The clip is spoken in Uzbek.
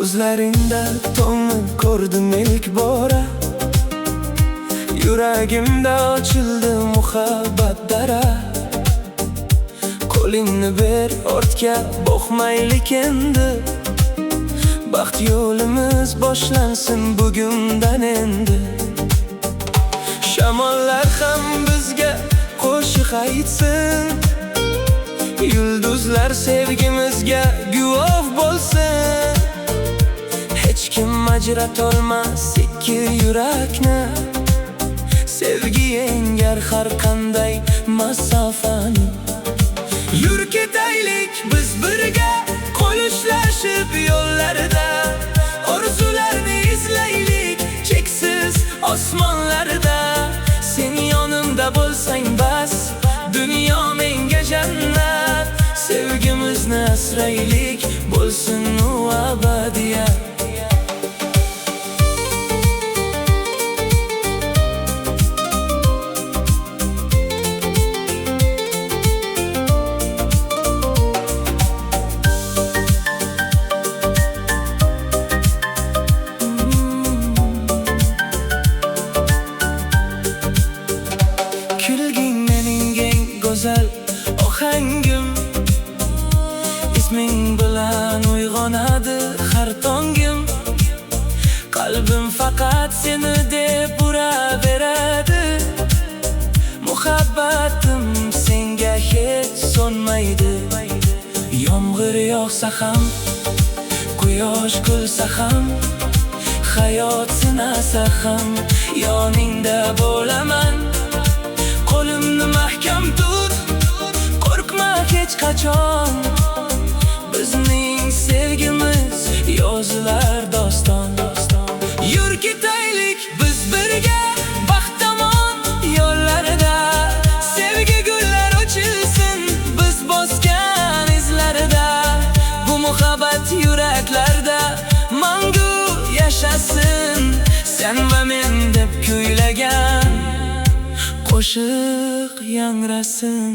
Ko'zlaringda tongni ko'rdim ilk bora, yuragimda ochildi muhabbat dara. Qo'lingni ber, ortga boqmaylik endi, baxt yo'limiz boshlansin bugundan endi. Shamollar ham bizga qo'shiq aytsin, yulduzlar sevgimizga guvoh bo'lsin. Hech kim ajratolmas ikki yurakni, sevgi yengar har qanday masofani. Yur ketaylik biz birga, qo'l ushlashib yo'llarida, orzularni izlaylik cheksiz osmonlarda. Sen yonimda bo'lsang bas, dunyo menga jannat. Sevgimizni asraylik, bo'lsin u abadiyat. Kulging mening eng go'zal ohangim, isming bilan uyg'onadi har tongim. Qalbim faqat seni deb uraveradi, muhabbatim senga hech so'nmaydi. Yomg'ir yog'sa ham, quyosh kulsa ham, hayot sinasa ham, yoningda bo'laman. Qo'limni mahkam tut, qo'rqma hech qachon. Bizning sevgimiz yozilar doston. Yur ketaylik biz birga, baxt tomon yo'llarida. Sevgi gullar ochilsin biz bosgan izlarida. Bu muhabbat yuraklarda mangu yashasin. Sen va men deb kuylagan qo'shiq yangrasin.